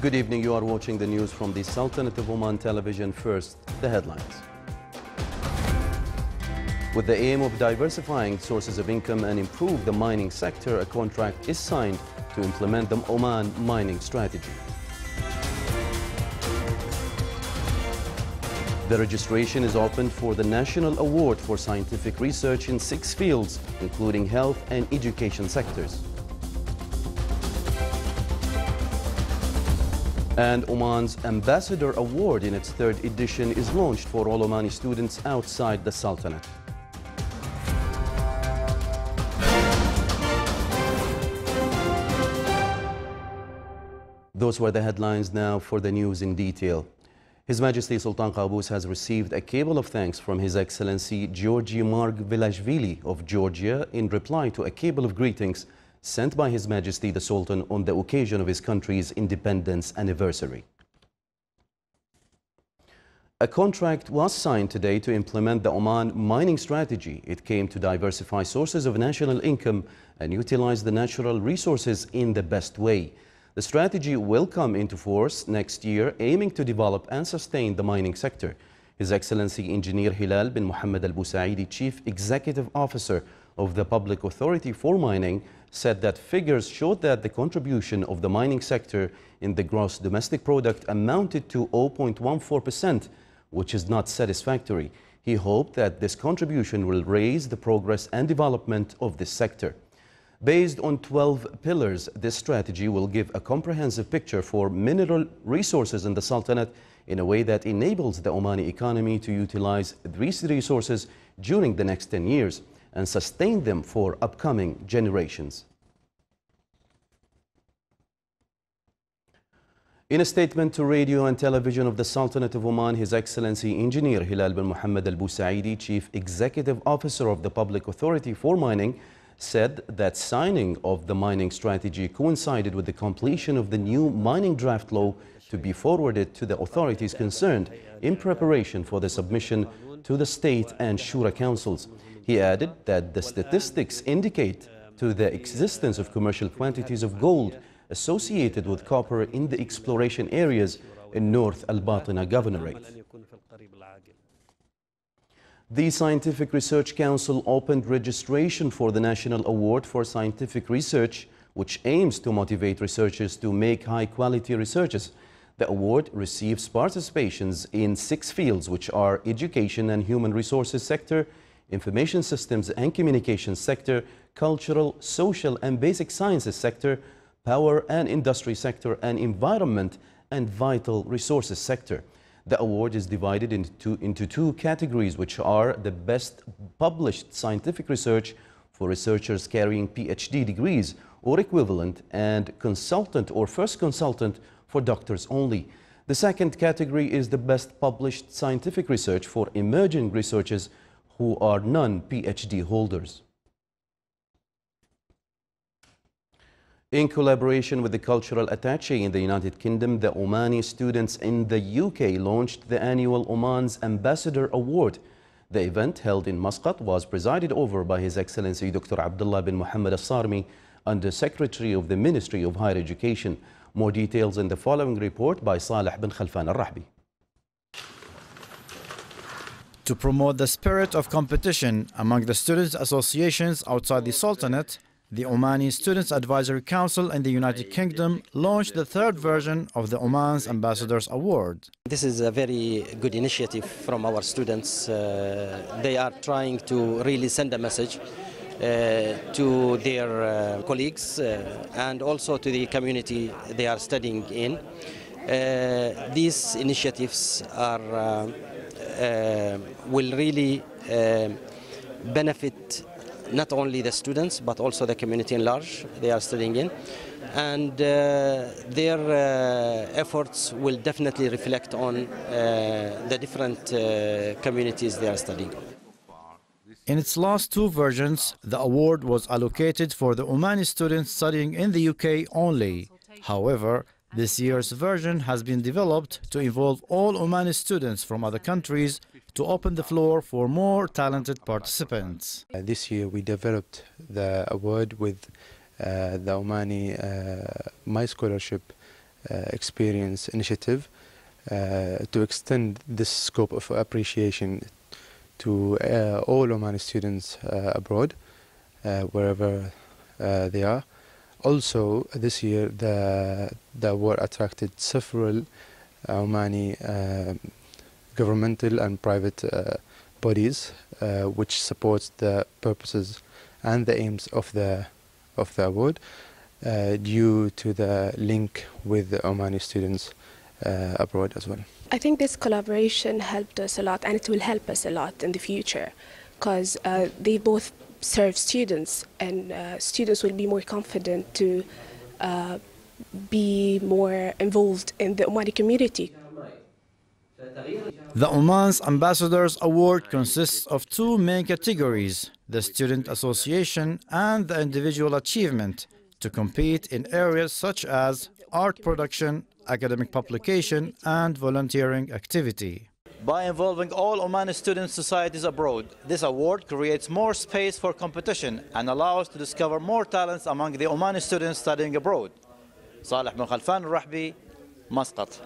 Good evening. You are watching the news from the Sultanate of Oman television. First, the headlines. With the aim of diversifying sources of income and improve the mining sector, a contract is signed to implement the Oman mining strategy. The registration is opened for the National Award for Scientific Research in 6 fields, including health and education sectors. And Oman's Ambassador Award in its 3rd edition is launched for all Omani students outside the Sultanate. Those were the headlines. Now for the news in detail. His Majesty Sultan Qaboos has received a cable of thanks from His Excellency Georgi Margvelashvili of Georgia in reply to a cable of greetings sent by His Majesty the Sultan on the occasion of his country's independence anniversary. A contract was signed today to implement the Oman mining strategy. It came to diversify sources of national income and utilize the natural resources in the best way. The strategy will come into force next year, aiming to develop and sustain the mining sector. His Excellency Engineer Hilal bin Mohammed Al Busaidi, Chief Executive Officer of the Public Authority for Mining, said that figures showed that the contribution of the mining sector in the gross domestic product amounted to 0.14%, which is not satisfactory. He hoped that this contribution will raise the progress and development of this sector. Based on 12 pillars, this strategy will give a comprehensive picture for mineral resources in the Sultanate in a way that enables the Omani economy to utilize these resources during the next 10 years and sustain them for upcoming generations. In a statement to radio and television of the Sultanate of Oman, His Excellency Engineer Hilal bin Mohammed Al Busaidi, Chief Executive Officer of the Public Authority for Mining, said that signing of the mining strategy coincided with the completion of the new mining draft law to be forwarded to the authorities concerned in preparation for the submission to the state and shura councils. He added that the statistics indicate to the existence of commercial quantities of gold associated with copper in the exploration areas in North Al-Batina Governorate. The Scientific Research Council opened registration for the National Award for Scientific Research, which aims to motivate researchers to make high-quality researches. The award receives participations in 6 fields, which are education and human resources sector, information systems and communications sector, cultural, social and basic sciences sector, power and industry sector, and environment and vital resources sector. The award is divided into two categories, which are the best published scientific research for researchers carrying PhD degrees or equivalent, and consultant or first consultant for doctors only. The second category is the best published scientific research for emerging researchers who are non-PhD holders. In collaboration with the cultural attaché in the United Kingdom, the Omani students in the UK launched the annual Oman's Ambassador Award. The event, held in Muscat, was presided over by His Excellency Dr. Abdullah bin Mohammed Al-Sarmi, Under Secretary of the Ministry of Higher Education. More details in the following report by Saleh bin Khalfan Al-Rahbi. To promote the spirit of competition among the students' associations outside the Sultanate, the Omani Students' Advisory Council in the United Kingdom launched the 3rd version of the Oman's Ambassadors Award. This is a very good initiative from our students. They are trying to really send a message to their colleagues and also to the community they are studying in. These initiatives will really benefit not only the students but also the community in large they are studying in, and their efforts will definitely reflect on the different communities they are studying. In its last 2 versions, the award was allocated for the Omani students studying in the UK only. However, this year's version has been developed to involve all Omani students from other countries to open the floor for more talented participants. This year we developed the award with the Omani My Scholarship experience initiative to extend this scope of appreciation to all Omani students abroad, wherever they are. Also, this year the award attracted several Omani governmental and private bodies, which supports the purposes and the aims of the award, due to the link with the Omani students abroad as well. I think this collaboration helped us a lot, and it will help us a lot in the future, because they both serve students, and students will be more confident to be more involved in the Omani community. The Oman's Ambassadors Award consists of two main categories, the Student Association and the Individual Achievement, to compete in areas such as art production, academic publication, and volunteering activity. By involving all Omani student societies abroad, this award creates more space for competition and allows to discover more talents among the Omani students studying abroad. Saleh bin Khalfan Rahbi, Muscat.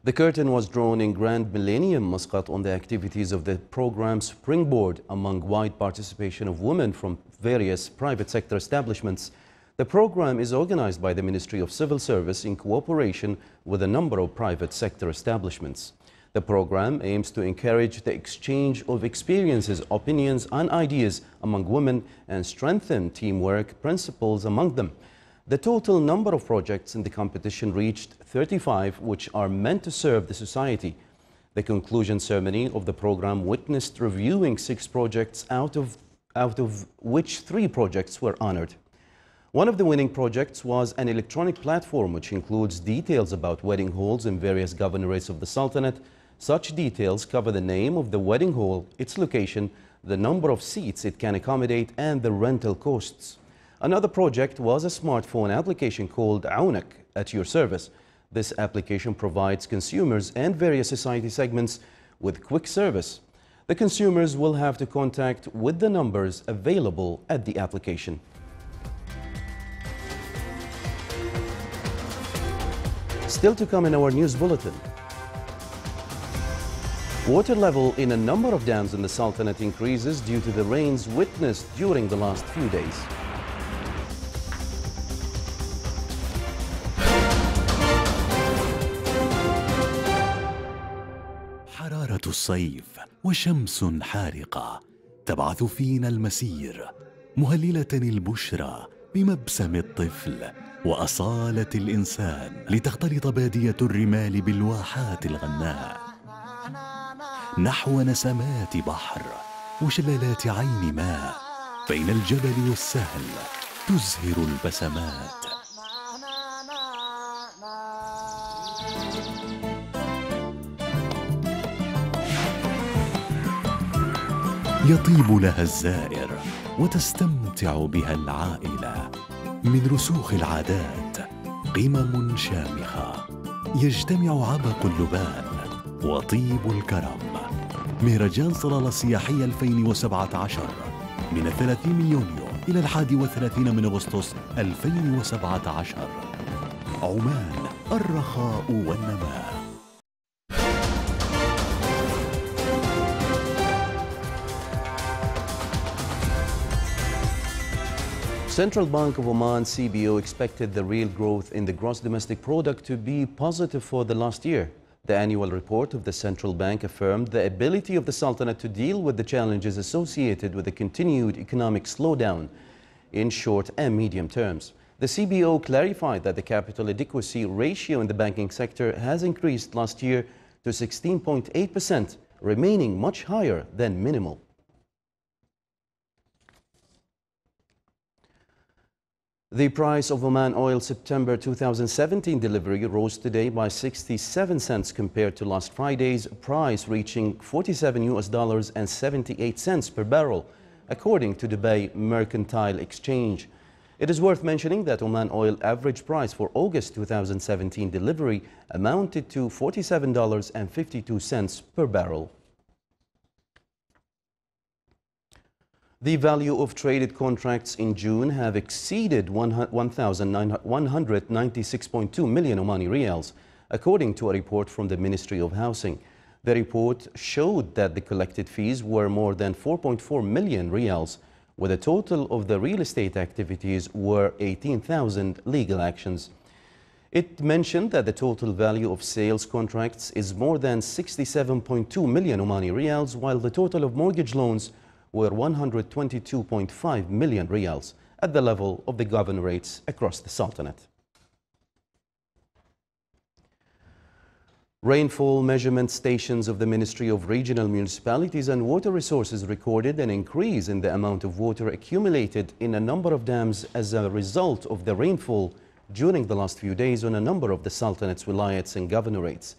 The curtain was drawn in Grand Millennium, Muscat, on the activities of the program Springboard among wide participation of women from various private sector establishments. The program is organized by the Ministry of Civil Service in cooperation with a number of private sector establishments. The program aims to encourage the exchange of experiences, opinions, and ideas among women and strengthen teamwork principles among them. The total number of projects in the competition reached 35, which are meant to serve the society. The conclusion ceremony of the program witnessed reviewing 6 projects, out of which 3 projects were honored. One of the winning projects was an electronic platform which includes details about wedding halls in various governorates of the Sultanate. Such details cover the name of the wedding hall, its location, the number of seats it can accommodate, and the rental costs. Another project was a smartphone application called Aunak, at your service. This application provides consumers and various society segments with quick service. The consumers will have to contact with the numbers available at the application. Still to come in our news bulletin. Water level in a number of dams in the Sultanate increases due to the rains witnessed during the last few days. حرارة الصيف وشمس حارقة تبعث فينا المسير، مهللة البشرى بمبسم الطفل وأصالة الإنسان، لتختلط بادية الرمال بالواحات الغناء نحو نسمات بحر وشلالات عين ماء، بين الجبل والسهل تزهر البسمات. يطيب لها الزائر وتستمتع بها العائلة. من رسوخ العادات قمم شامخة، يجتمع عبق اللبان وطيب الكرم. مهرجان صلالة السياحية 2017 من 30 يونيو إلى 31 من أغسطس 2017. عمان، الرخاء والنماء. Central Bank of Oman CBO expected the real growth in the gross domestic product to be positive for the last year. The annual report of the central bank affirmed the ability of the Sultanate to deal with the challenges associated with the continued economic slowdown in short and medium terms. The CBO clarified that the capital adequacy ratio in the banking sector has increased last year to 16.8%, remaining much higher than minimal. The price of Oman oil September 2017 delivery rose today by 67 cents compared to last Friday's price, reaching $47.78 per barrel, according to Dubai Mercantile Exchange. It is worth mentioning that Oman oil average price for August 2017 delivery amounted to $47.52 per barrel. The value of traded contracts in June have exceeded 1,196.2 million Omani riyals, according to a report from the Ministry of Housing. The report showed that the collected fees were more than 4.4 million riyals, where the total of the real estate activities were 18,000 legal actions. It mentioned that the total value of sales contracts is more than 67.2 million Omani riyals, while the total of mortgage loans were 122.5 million riyals at the level of the governorates across the Sultanate. Rainfall measurement stations of the Ministry of Regional Municipalities and Water Resources recorded an increase in the amount of water accumulated in a number of dams as a result of the rainfall during the last few days on a number of the Sultanate's wilayats and governorates.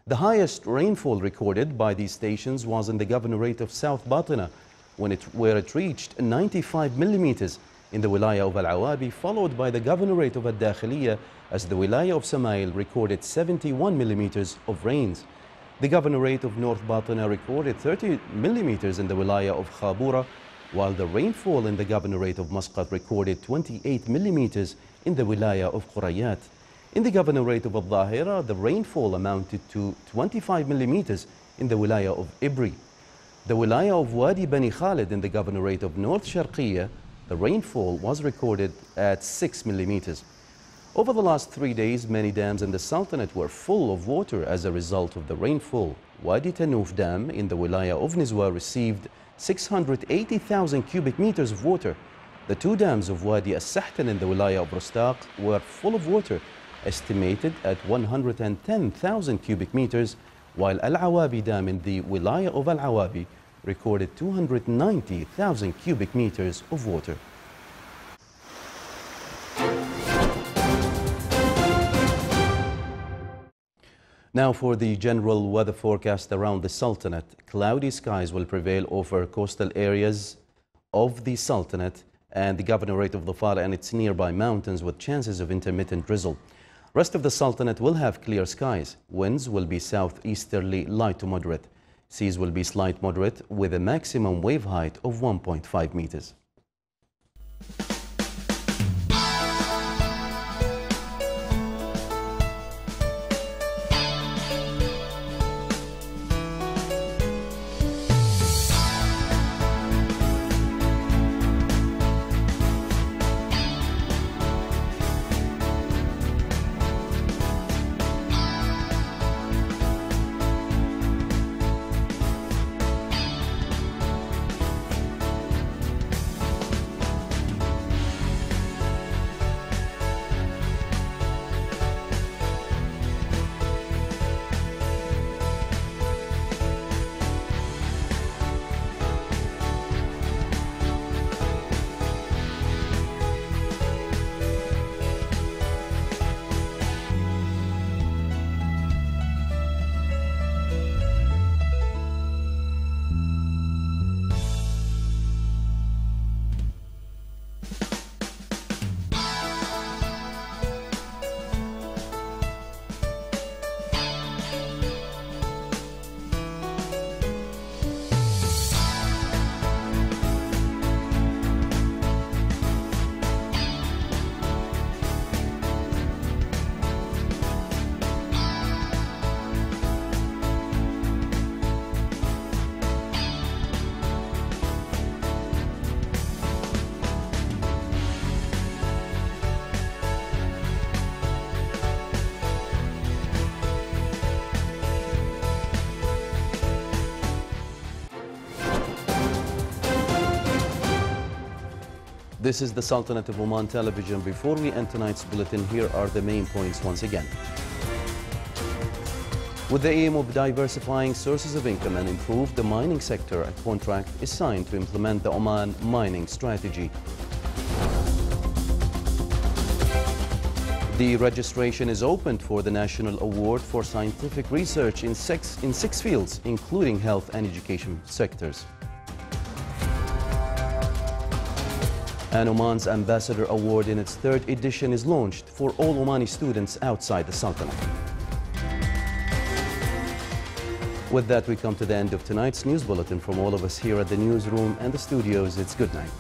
The highest rainfall recorded by these stations was in the governorate of South Batna, where it reached 95 millimeters in the wilaya of Al-Awabi, followed by the governorate of Al-Dakhiliya, as the wilaya of Samail recorded 71 millimeters of rains. The governorate of North Batna recorded 30 millimeters in the wilaya of Khabura, while the rainfall in the governorate of Muscat recorded 28 millimeters in the wilaya of Qurayat. In the governorate of Al-Dhahira, the rainfall amounted to 25 millimeters in the wilaya of Ibri. The wilaya of Wadi Bani Khalid in the governorate of North Sharqiya, the rainfall was recorded at 6 millimeters. Over the last 3 days, many dams in the Sultanate were full of water as a result of the rainfall. Wadi Tanoof Dam in the wilaya of Nizwa received 680,000 cubic meters of water. The two dams of Wadi As-Sahtan in the wilaya of Rustaq were full of water, estimated at 110,000 cubic meters, while Al-Awabi Dam in the wilaya of Al-Awabi recorded 290,000 cubic meters of water. Now for the general weather forecast around the Sultanate. Cloudy skies will prevail over coastal areas of the Sultanate and the governorate of Dhofar and its nearby mountains, with chances of intermittent drizzle. Rest of the Sultanate will have clear skies. Winds will be southeasterly light to moderate. Seas will be slight moderate with a maximum wave height of 1.5 meters. This is the Sultanate of Oman television. Before we end tonight's bulletin, here are the main points once again. With the aim of diversifying sources of income and improve the mining sector, a contract is signed to implement the Oman mining strategy. The registration is opened for the National Award for Scientific Research in six fields, including health and education sectors. And Oman's Ambassador Award in its third edition is launched for all Omani students outside the Sultanate. With that, we come to the end of tonight's news bulletin. From all of us here at the newsroom and the studios, it's good night.